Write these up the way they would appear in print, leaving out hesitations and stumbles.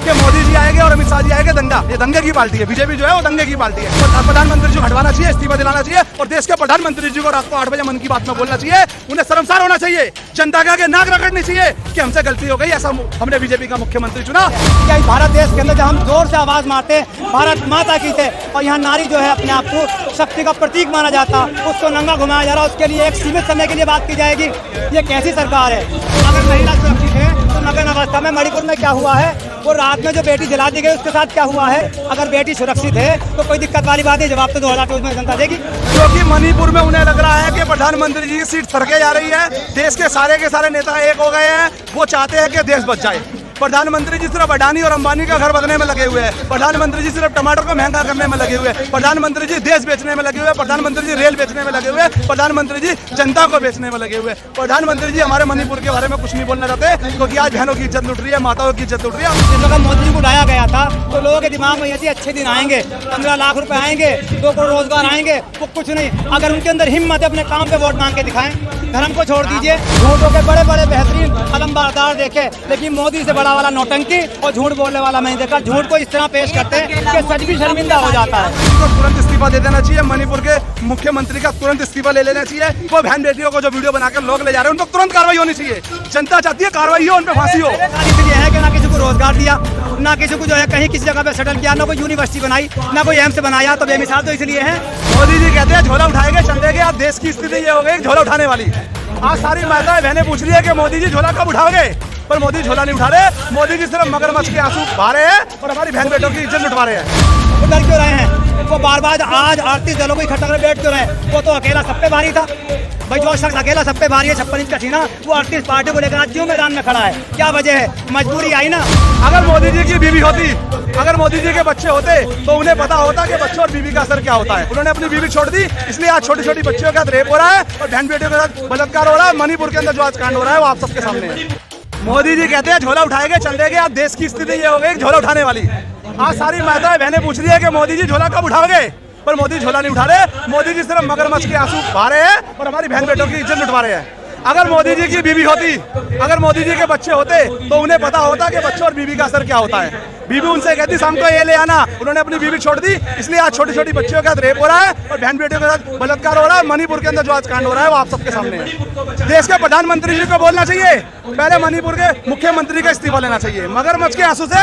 कि मोदी जी आएंगे और अमित शाह जी आएंगे दंगा। ये दंगे की पार्टी है, बीजेपी जो है वो दंगे की पार्टी है। तो प्रधानमंत्री जी को हटवाना चाहिए, इस्तीफा दिलाना चाहिए और देश के प्रधानमंत्री जी को रात को 8 बजे मन की बात में बोलना चाहिए। उन्हें शर्मसार होना चाहिए, जनता के आगे नाक रगड़नी चाहिए कि हमसे गलती हो गई, ऐसा हमने बीजेपी का मुख्यमंत्री चुना। क्या इस भारत देश के अंदर जब हम जोर से आवाज मारते हैं भारत माता की थे और यहाँ नारी जो है अपने आप को शक्ति का प्रतीक माना जाता, उसको नंगा घुमाया जा रहा, उसके लिए एक सीमित समय के लिए बात की जाएगी। ये कैसी सरकार है? अगर महिला सुरक्षित है तो नगर अवस्था में मणिपुर में क्या हुआ है, वो रात में जो बेटी जला दी गई उसके साथ क्या हुआ है? अगर बेटी सुरक्षित है तो कोई दिक्कत वाली बात है, जवाब तो 2024 में जनता देगी। क्योंकि मणिपुर में उन्हें लग रहा है कि प्रधानमंत्री जी की सीट सरके जा रही है, देश के सारे नेता एक हो गए हैं, वो चाहते हैं कि देश बच जाए। प्रधानमंत्री जी सिर्फ अडानी और अंबानी का घर बनने में लगे हुए हैं, प्रधानमंत्री जी सिर्फ टमाटर को महंगा करने में लगे हुए हैं, प्रधानमंत्री जी देश बेचने में लगे हुए हैं, प्रधानमंत्री जी रेल बेचने में लगे हुए हैं, प्रधानमंत्री जी जनता को बेचने में लगे हुए हैं। प्रधानमंत्री जी हमारे मणिपुर के बारे में कुछ नहीं बोलना चाहते, क्योंकि आज बहनों की इज्जत लुट रही है, माताओं की इज्जत लुट रही है। जिस वक्त मोदी जी को उठाया गया था तो लोगों के दिमाग में ये थी अच्छे दिन आएंगे, 15 लाख रुपए आएंगे, 2 करोड़ रोजगार आएंगे, वो कुछ नहीं। अगर उनके अंदर हिम्मत है अपने काम पे वोट मांग के दिखाएं, धर्म को छोड़ दीजिए। झूठों के बड़े बड़े बेहतरीन अलंबारदार देखे, लेकिन मोदी से बड़ा वाला नौटंकी और झूठ बोलने वाला नहीं देखा। झूठ को इस तरह पेश करते हैं कि सच भी शर्मिंदा हो जाता है। इनको तुरंत इस्तीफा दे देना चाहिए, मणिपुर के मुख्यमंत्री का तुरंत इस्तीफा ले लेना चाहिए। वो बहन बेटियों को जो वीडियो बनाकर लोग ले जा रहे हैं, उन पर तुरंत कार्रवाई होनी चाहिए। जनता चाहती है कार्रवाई हो, उन पर फांसी हो। इसलिए है कि ना किसी को रोजगार दिया, ना किसी को जो है कहीं किसी जगह पे सेटल किया, ना कोई यूनिवर्सिटी बनाई, ना कोई एम्स बनाया, तो बेमिसाल तो इसलिए है। मोदी जी कहते हैं झोला उठाएंगे चल देंगे। अब देश की स्थिति ये हो गई झोला उठाने वाली। आज सारी माताएं बहनें पूछ रही है कि मोदी जी झोला कब उठाओगे, पर मोदी झोला नहीं उठा रहे। मोदी जी सिर्फ मगरमच्छ के आंसू बहा रहे हैं और हमारी बहन बेटों की इज्जत लुटवा रहे हैं। वो डर क्यों रहे हैं? वो बार बार आज 38 दलों को इकट्ठा कर बैठ क्यों रहे? वो तो अकेला सब पे भारी था भाई, जो शख्स अकेला सब पे भारी है 56 इंच का छीना, वो 38 पार्टियों को लेकर आज क्यों मैदान में खड़ा है? क्या वजह है? मजबूरी आई ना। अगर मोदी जी की बीवी होती, अगर मोदी जी के बच्चे होते तो उन्हें पता होता कि बच्चों और बीवी का असर क्या होता है। उन्होंने अपनी बीवी छोड़ दी, इसलिए आज छोटी छोटी बच्चियों के साथ रेप हो रहा है और बहन बेटियों के साथ बलात्कार हो रहा है। मणिपुर के अंदर जो आज कांड हो रहा है वो आप सबके सामने है। मोदी जी कहते हैं झोला उठाएंगे चल देंगे। आज देश की स्थिति ये हो गई झोला उठाने वाली। आज सारी माताएं बहनें पूछ रही है कि मोदी जी झोला कब उठाओगे, पर मोदी झोला नहीं उठा रहे। मोदी जी सिर्फ मगरमच्छ के आंसू बहा रहे हैं और हमारी बहन बेटों की इज्जत लुटवा रहे हैं। अगर मोदी जी की बीवी होती, अगर मोदी जी के बच्चे होते तो उन्हें पता होता कि बच्चों और बीवी का असर क्या होता है। बीवी उनसे कहती शाम को ये ले आना, उन्होंने अपनी बीवी छोड़ दी, इसलिए आज छोटी छोटी बच्चियों के साथ रेप हो रहा है और बहन बेटियों के साथ बलात्कार हो रहा है। मणिपुर के अंदर जो आज कांड हो रहा है वो आप सबके सामने है। देश के प्रधानमंत्री जी को बोलना चाहिए, पहले मणिपुर के मुख्यमंत्री का इस्तीफा लेना चाहिए। मगरमच्छ के आंसू से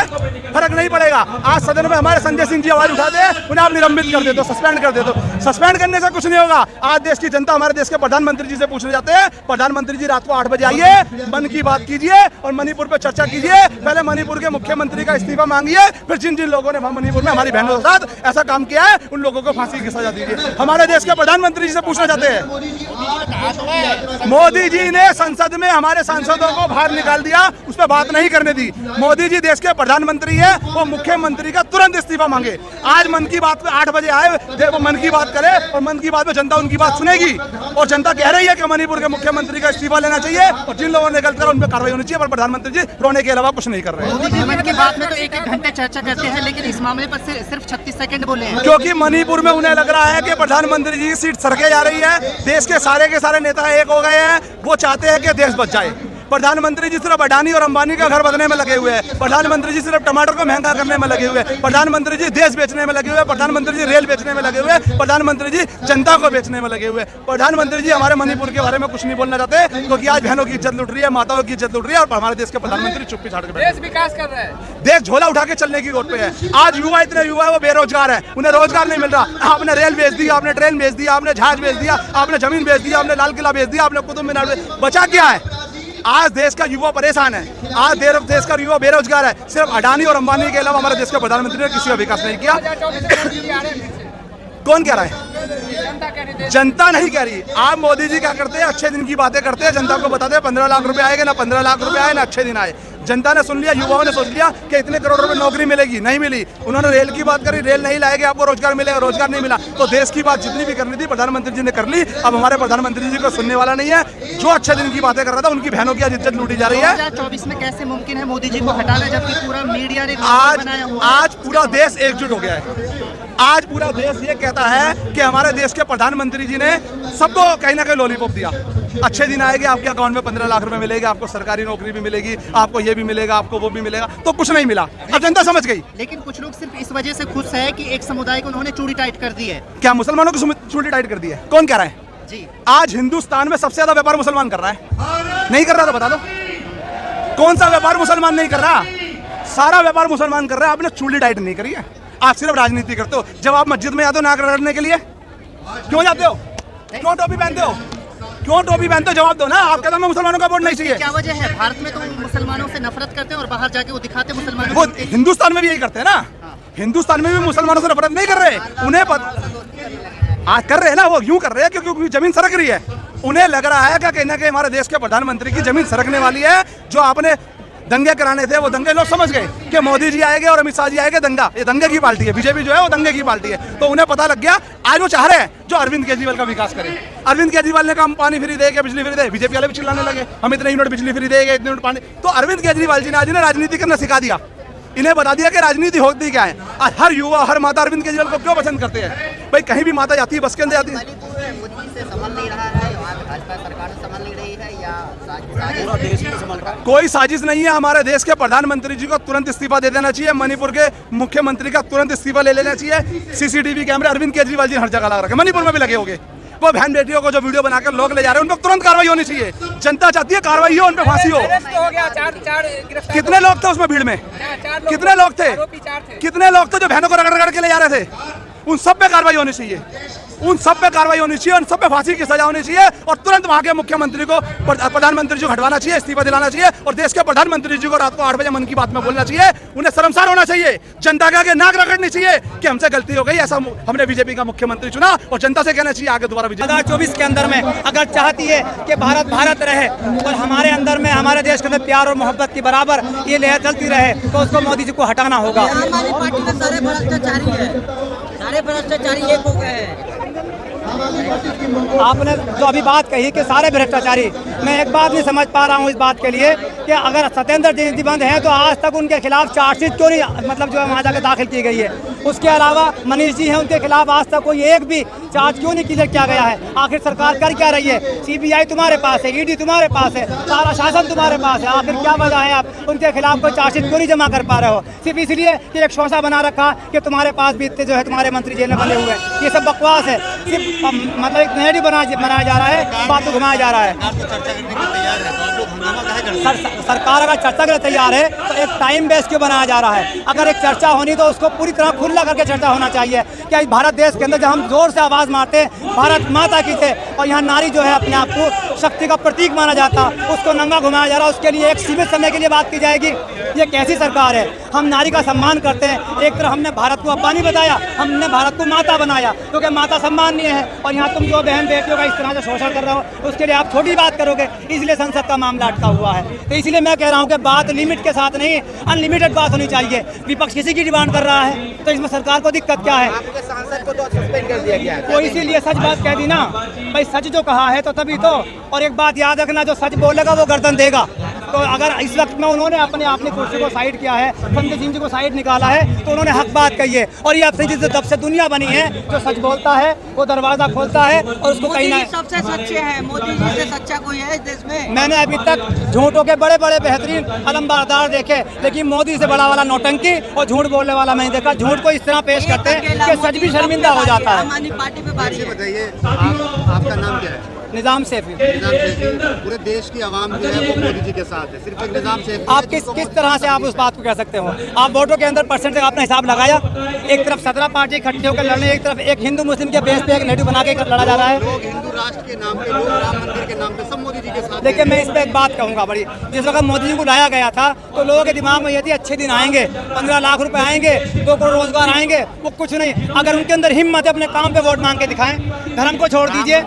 फर्क नहीं पड़ेगा। आज सदन में हमारे संजय सिंह जी आवाज उठाते हैं, उन्हें आप निलंबित कर दे दो, सस्पेंड कर दे दो। सस्पेंड करने से कुछ नहीं होगा। आज देश की जनता हमारे देश के प्रधानमंत्री जी से पूछने जाते हैं, प्रधानमंत्री जी रात को 8 बजे आइए, मन की बात कीजिए और मणिपुर पर चर्चा कीजिए। पहले मणिपुर के मुख्यमंत्री का इस्तीफा मांगिए, फिर जिन लोगों ने मणिपुर में हमारी बहनों के साथ ऐसा काम किया है उन लोगों को फांसी की सजा दीजिए। हमारे देश के प्रधानमंत्री जी से पूछना चाहते हैं। मोदी जी ने संसद में हमारे सांसदों को बाहर निकाल दिया, उस पर बात नहीं करने दी। मोदी जी देश के प्रधानमंत्री है, वो मुख्यमंत्री का तुरंत इस्तीफा मांगे। आज मन की बात पे 8 बजे आए, वो मन की बात करे और मन की बात में जनता उनकी बात सुनेगी। और जनता कह रही है कि मणिपुर के मुख्यमंत्री का इस्तीफा लेना चाहिए और जिन लोगों ने गलत करा उन पर कार्रवाई होनी चाहिए। पर प्रधानमंत्री जी रोने के अलावा कुछ नहीं कर रहे हैं। मन की बात में तो 1-1 घंटे चर्चा करते हैं, लेकिन इस मामले पर सिर्फ 36 सेकंड बोले हैं। क्योंकि मणिपुर में उन्हें लग रहा है कि प्रधानमंत्री जी की सीट सरके जा रही है, देश के सारे नेता एक हो गए हैं, वो चाहते हैं कि देश बच जाए। प्रधानमंत्री जी सिर्फ अडानी और अंबानी का घर बनने में लगे हुए हैं, प्रधानमंत्री जी सिर्फ टमाटर को महंगा करने में लगे हुए हैं, प्रधानमंत्री जी देश बेचने में लगे हुए हैं, प्रधानमंत्री जी रेल बेचने में लगे हुए हैं, प्रधानमंत्री जी जनता को बेचने में लगे हुए हैं। प्रधानमंत्री जी हमारे मणिपुर के बारे में कुछ नहीं बोलना चाहते, क्योंकि आज बहनों की इज्जत लुट रही है, माताओं की इज्जत लुट रही है और हमारे देश के प्रधानमंत्री चुप्पी छाड़ के बैठे। देश विकास कर रहे हैं, देश झोला उठा के चलने की रोड पे है। आज युवा इतने युवा है वो बेरोजगार है, उन्हें रोजगार नहीं मिल रहा। आपने रेल बेच दिया, आपने ट्रेन बेच दिया, आपने जहाज बेच दिया, आपने जमीन बेच दिया, आपने लाल किला बेच दिया, आपने कुतुब मीनार, बचा क्या है? आज देश का युवा परेशान है, आज देश का युवा बेरोजगार है। सिर्फ अडानी और अंबानी के अलावा हमारे देश के प्रधानमंत्री ने किसी का विकास नहीं किया। कौन कह रहा है? जनता नहीं कह रही। आप मोदी जी क्या करते हैं? अच्छे दिन की बातें करते हैं, जनता को बताते हैं 15 लाख रुपए आएगा, ना 15 लाख रुपए आए ना अच्छे दिन आए। जनता ने सुन लिया, युवाओं ने सोच लिया कि इतने करोड़ रुपए नौकरी मिलेगी, नहीं मिली। उन्होंने रेल की बात करी, रेल नहीं लाएंगे आपको रोजगार मिलेगा, रोजगार नहीं मिला। तो देश की बात जितनी भी करनी थी प्रधानमंत्री जी ने कर ली। अब हमारे प्रधानमंत्री जी को सुनने वाला नहीं है। जो अच्छे दिन की बातें कर रहा था उनकी बहनों की आज इज्जत लूटी जा रही है। 2024 में कैसे मुमकिन है मोदी जी को हटाना, जबकि पूरा मीडिया ने आज पूरा देश एकजुट हो गया है। आज पूरा देश ये कहता है कि हमारे देश के प्रधानमंत्री जी ने सबको कहीं ना कहीं लॉलीपॉप दिया। अच्छे दिन आएंगे, आपके अकाउंट में 15 लाख रुपए मिलेंगे, आपको सरकारी नौकरी भी मिलेगी, आपको ये भी मिलेगा, आपको वो भी मिलेगा, तो कुछ नहीं मिला। अब जनता समझ गई। लेकिन कुछ लोग सिर्फ इस वजह से खुश है कि एक समुदाय को उन्होंने चूड़ी टाइट कर दी है। क्या मुसलमानों की चूड़ी टाइट कर दी है? कौन कह रहा है जी? आज हिंदुस्तान में सबसे ज्यादा व्यापार मुसलमान कर रहा है। नहीं कर रहा तो बता दो, कौन सा व्यापार मुसलमान नहीं कर रहा? सारा व्यापार मुसलमान कर रहा है। आपने चूड़ी टाइट नहीं करी है, आप सिर्फ राजनीति करते हो। जब आप मस्जिद में जाते हो नाक रगड़ने के लिए, क्यों जाते हो? क्यों टोपी पहनते हो? क्यों टोपी पहनते हो? जवाब दो ना। आप कहते हो मुसलमानों का वोट नहीं चाहिए। क्या वजह है? भारत में तो मुसलमानों से नफरत करते हैं और बाहर जाके वो दिखाते हैं मुसलमानों वो हिंदुस्तान में भी यही करते हैं ना। हिंदुस्तान में भी मुसलमानों से नफरत नहीं कर रहे, उन्हें आज कर रहे हैं ना। वो यूं कर रहे हैं क्योंकि जमीन सरक रही है। उन्हें लग रहा है कि कहीं ना कहीं हमारे देश के प्रधानमंत्री की जमीन सरकने वाली है। जो आपने दंगे कराने थे, वो दंगे लोग समझ गए कि मोदी जी आएंगे और अमित शाह जी आएंगे। दंगा, ये दंगे की पार्टी है। बीजेपी जो है वो दंगे की पार्टी है। तो उन्हें पता लग गया। आज वो चाह रहे हैं जो अरविंद केजरीवाल का विकास करे। अरविंद केजरीवाल ने कहा हम पानी फ्री देंगे, बिजली फ्री दे। बीजेपी वाले भी चिल्लाने लगे हम इतने यूनिट बिजली फ्री देंगे, इतने यूनिट पानी। तो अरविंद केजरीवाल जी ने आज राजनीति करना सिखा दिया। इन्हें बता दिया कि राजनीति होती क्या है। आज हर युवा, हर माता अरविंद केजरीवाल को क्यों पसंद करते हैं? भाई कहीं भी माता जाती है, बस के अंदर जाती है। कोई साजिश नहीं है। हमारे देश के प्रधानमंत्री जी को तुरंत इस्तीफा दे देना चाहिए। मणिपुर के मुख्यमंत्री का तुरंत इस्तीफा ले लेना चाहिए। सीसीटीवी कैमरे अरविंद केजरीवाल जी हर जगह लगा रखे, मणिपुर में भी लगे होंगे। वो बहन बेटियों को जो वीडियो बनाकर लोग ले जा रहे हैं, उन पर तुरंत कार्रवाई होनी चाहिए। जनता चाहती है कार्रवाई हो, उन पर फांसी हो। कितने लोग थे उसमें भीड़ में? कितने लोग थे? कितने लोग थे जो बहनों को रगड़ रगड़ के ले जा रहे थे? उन सब पे कार्रवाई होनी चाहिए। उन सब पे कार्रवाई होनी चाहिए। उन सब पे फांसी की सजा होनी चाहिए। और तुरंत वहां के मुख्यमंत्री को, प्रधानमंत्री जी को हटवाना चाहिए, इस्तीफा दिलाना चाहिए। और देश के प्रधानमंत्री जी को रात को 8 बजे मन की बात में बोलना चाहिए। उन्हें शर्मसार होना चाहिए। जनता के आगे नाक रगड़नी चाहिए कि हमसे गलती हो गई, ऐसा हमने बीजेपी का मुख्यमंत्री चुना। और जनता से कहना चाहिए आगे दोबारा 2024 के अंदर में अगर चाहती है कि भारत भारत रहे और हमारे अंदर में, हमारे देश के अंदर प्यार और मोहब्बत की बराबर ये लहर चलती रहे, तो उसको मोदी जी को हटाना होगा। हमारी पार्टी में सारे भ्रष्टाचारी है, सारे भ्रष्टाचारी एक हो गए हैं। आपने जो अभी बात कही कि सारे भ्रष्टाचारी, मैं एक बात नहीं समझ पा रहा हूँ इस बात के लिए कि अगर सत्येंद्र जयंती बंद हैं तो आज तक उनके खिलाफ चार्जशीट क्यों नहीं, मतलब जो है वहाँ जाकर दाखिल की गई है। उसके अलावा मनीष जी हैं, उनके खिलाफ आज तक कोई एक भी चार्ज क्यों नहीं क्लियर किया गया है? आखिर सरकार कर क्या रही है? सीबीआई तुम्हारे पास है, ईडी तुम्हारे पास है, सारा शासन तुम्हारे पास है। आखिर क्या वजह है आप उनके खिलाफ कोई चार्जशीट क्यों नहीं जमा कर पा रहे हो? सिर्फ इसलिए कि एक शोषा बना रखा कि तुम्हारे पास भी इतने जो है तुम्हारे मंत्री जेल में बने हुए हैं। ये सब बकवास है। सिर्फ मतलब एक नैरेटिव बनाया जा रहा है, बात को घुमाया जा रहा है। सरकार अगर चर्चा के लिए तैयार है तो एक टाइम बेस क्यों बनाया जा रहा है? अगर एक चर्चा होनी तो उसको पूरी तरह खुला करके चर्चा होना चाहिए। क्या भारत देश के अंदर जब हम जोर से आवाज़ मारते भारत माता की थे और यहाँ नारी जो है अपने आप को शक्ति का प्रतीक माना जाता, उसको नंगा घुमाया जा रहा है। उसके लिए एक सीमित समय के लिए बात की जाएगी। ये कैसी सरकार है? हम नारी का सम्मान करते हैं। एक तरफ हमने भारत को अब्बा नहीं बताया, हमने भारत को माता बनाया, क्योंकि माता सम्मानीय है। और यहाँ तुम जो बहन बेटियों का इस तरह से शोषण कर रहे हो, उसके लिए आप छोटी बात करोगे, इसलिए संसद का मामला अटका हुआ है। तो इसलिए मैं कह रहा हूँ कि बात लिमिट के साथ नहीं, अनलिमिटेड बात होनी चाहिए। विपक्ष किसी की डिमांड कर रहा है तो इसमें सरकार को दिक्कत क्या है? सांसद को तो सस्पेंड कर दिया गया है। तो इसीलिए सच बात कह दी ना भाई, सच जो कहा है तो तभी तो। और एक बात याद रखना, जो सच बोलेगा वो गर्दन देगा। तो अगर इस वक्त में उन्होंने अपनी कुर्सी को साइड किया है, संजय सिंह जी को साइड निकाला है, तो उन्होंने हक बात कही है। और ये अब से जब से दुनिया बनी है, जो सच बोलता है वो दरवाजा खोलता है और उसको कहीं ना। सबसे सच्चे हैं मोदी जी से सच्चा कोई है इस देश में? मैंने अभी तक झूठों के बड़े बड़े बेहतरीन अलमबारदार देखे, लेकिन मोदी से बड़ा वाला नौटंकी और झूठ बोलने वाला मैंने देखा। झूठ को इस तरह पेश करते हैं कि सच भी शर्मिंदा हो जाता है। हमारी पार्टी पे बारी है। बताइए आपका नाम क्या है? निजाम सैफी। निजाम सैफी। पूरे देश की आवाम जो है वो मोदी जी के साथ है, सिर्फ एक निजाम सैफी। आप किस तरह से आप उस बात को कह सकते हो? आप वोटों के अंदर परसेंट का आपने हिसाब लगाया? एक तरफ 17 पार्टी इकट्ठे होकर लड़ने, एक तरफ एक हिंदू मुस्लिम के बेस पे एक नेटिव बना के लड़ा जा रहा है। लोग हिंदू राष्ट्र के नाम पे, लोग राम मंदिर के नाम पे, सब मोदी जी के साथ। देखिए, मैं इस पर एक बात कहूँगा बड़ी। जिस वक्त मोदी जी को लाया गया था तो लोगों के दिमाग में ये थी अच्छे दिन आएंगे, 15 लाख रुपए आएंगे, 2 करोड़ रोजगार आएंगे। वो कुछ नहीं। अगर उनके अंदर हिम्मत है, अपने काम पे वोट मांग के दिखाएं। धर्म को छोड़ दीजिए।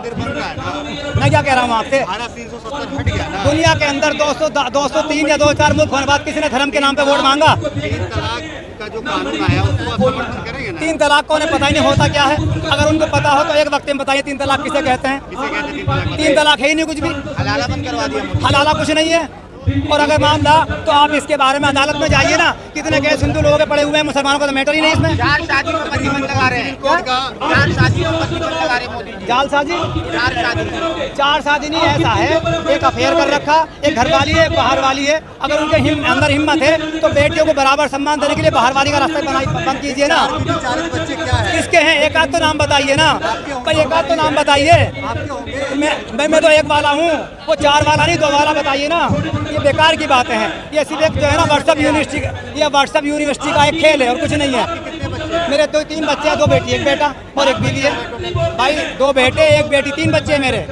मैं क्या कह रहा हूँ आपसे, 370 हट गया ना। दुनिया के अंदर 203 या 2-4 मुल्क होने बाद किसी ने धर्म के नाम पे वोट मांगा? 3 तलाक का जो कानून आया उसको आप समर्थन करेंगे ना? 3 तलाक को उन्हें पता ही नहीं होता क्या है। अगर उनको पता हो तो एक वक्त में बताइए 3 तलाक किसे कहते हैं? किसे कहते हैं 3 तलाक? 3 तलाक है ही नहीं कुछ भी। हलाला बंद करवा दिया। हलाला कुछ नहीं है। और अगर मामला तो आप इसके बारे में अदालत में जाइए ना, कितने केस हिंदू लोगों के पड़े हुए हैं, मुसलमानों का तो मैटर ही नहीं इसमें। चार शादी को प्रतिबंध लगा रहे हैं, चार शादी को प्रतिबंध लगा रहे हैं मोदी जी। जालसाजी, चार शादी नहीं ऐसा है, एक अफेयर कर रखा, एक घर वाली है, एक बाहर वाली है। अगर उनके अंदर हिम्मत है तो बेटियों को बराबर सम्मान देने के लिए बाहर वाली का रास्ता बंद कीजिए ना। बच्चे क्या है? किसके हैं? एक आध तो नाम बताइए ना भाई, एक आध तो नाम बताइए। मैं तो एक वाला हूँ, वो चार वाला नहीं, 2 वाला बताइए ना। ये बेकार की बातें हैं, ये सिर्फ एक जो है ना व्हाट्सएप यूनिवर्सिटी का एक खेल है और कुछ नहीं है। मेरे 3 बच्चे हैं, 2 बेटी, 1 बेटा और 1 बीवी है भाई। 2 बेटे 1 बेटी, 3 बच्चे हैं मेरे।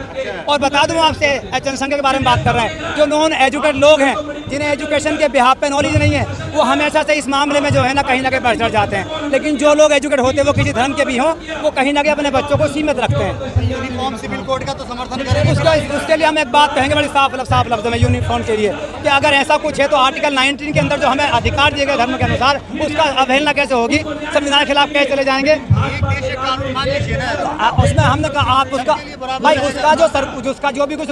और बता दूं आपसे, जनसंख्या के बारे में बात कर रहे हैं, जो नॉन एजुकेट लोग हैं, जिन्हें एजुकेशन के बिहाफ पे नॉलेज नहीं है, वो हमेशा से इस मामले में जो है ना कहीं ना कहीं बढ़ चढ़ जाते हैं। लेकिन जो लोग एजुकेट होते हैं, वो किसी धर्म के भी हों, वो कहीं ना कहीं अपने बच्चों को सीमित रखते हैं। यूनिफॉर्म सिविल कोड का तो समर्थन करें। उसके लिए हम एक बात कहेंगे बड़ी साफ लफ्ज़ में यूनिफॉर्म के लिए, कि अगर ऐसा कुछ है तो आर्टिकल 19 के अंदर जो हमें अधिकार दिए गए धर्म के अनुसार, उसका अवहेलना कैसे होगी? संविधान के खिलाफ कैसे चले जाएंगे? उसमें हमने कहा आप उसका भाई, उसका जो भी कुछ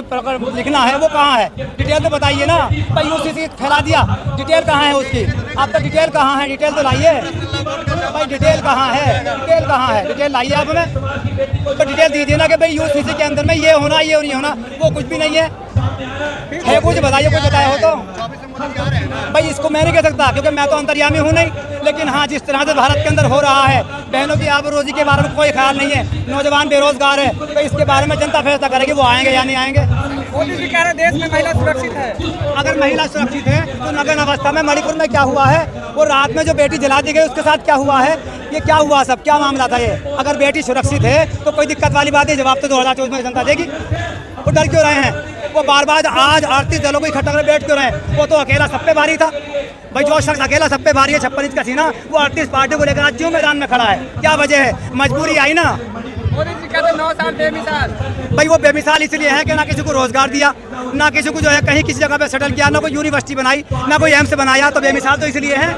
लिखना है वो कहाँ है? डिटेल तो बताइए ना भाई। यूसीसी फैला दिया, डिटेल कहाँ है उसकी? आपका डिटेल कहाँ है? डिटेल तो लाइए भाई, डिटेल कहाँ है? डिटेल लाइए आप हमें, तो डिटेल दीजिए ना कि भाई यूसीसी के अंदर में ये होना, ये नहीं होना। वो कुछ भी नहीं है कुछ बताइए, कुछ बताया हो तो भाई। इसको मैं नहीं कह सकता क्योंकि मैं तो अंतर्यामी हूँ नहीं, लेकिन हाँ, जिस तरह से भारत के अंदर हो रहा है, बहनों की आबरूरोजी के बारे में कोई ख्याल नहीं है, नौजवान बेरोजगार है, तो इसके बारे में जनता फैसला करेगी वो आएंगे या नहीं आएंगे। मोदी जी कह रहे हैं देश में महिला सुरक्षित है। अगर महिला सुरक्षित है तो नग्न अवस्था में मणिपुर में क्या हुआ है, वो रात में जो बेटी जला दी गई उसके साथ क्या हुआ है, ये क्या हुआ, सब क्या मामला था ये? अगर बेटी सुरक्षित है तो कोई दिक्कत वाली बात है, जवाब तो 2024 में जनता देगी। वो डर क्यों रहे हैं? वो बार आज 38 दलों को इकट्ठा कर बैठ क्यों रहे हैं? वो तो अकेला सब पे भारी था भाई। जो शख्स अकेला सब पे भारी है, 56 इंच का सीना, वो 38 पार्टियों को लेकर आज क्यों मैदान में खड़ा है? क्या वजह है? मजबूरी आई ना। मोदी जी कहते 9 साल बेमिसाल। भाई वो बेमिसाल इसलिए है कि ना किसी को रोजगार दिया, ना किसी को जो है कहीं किसी जगह पे सेटल किया, ना कोई यूनिवर्सिटी बनाई, ना कोई एम्स बनाया, तो बेमिसाल तो इसलिए है।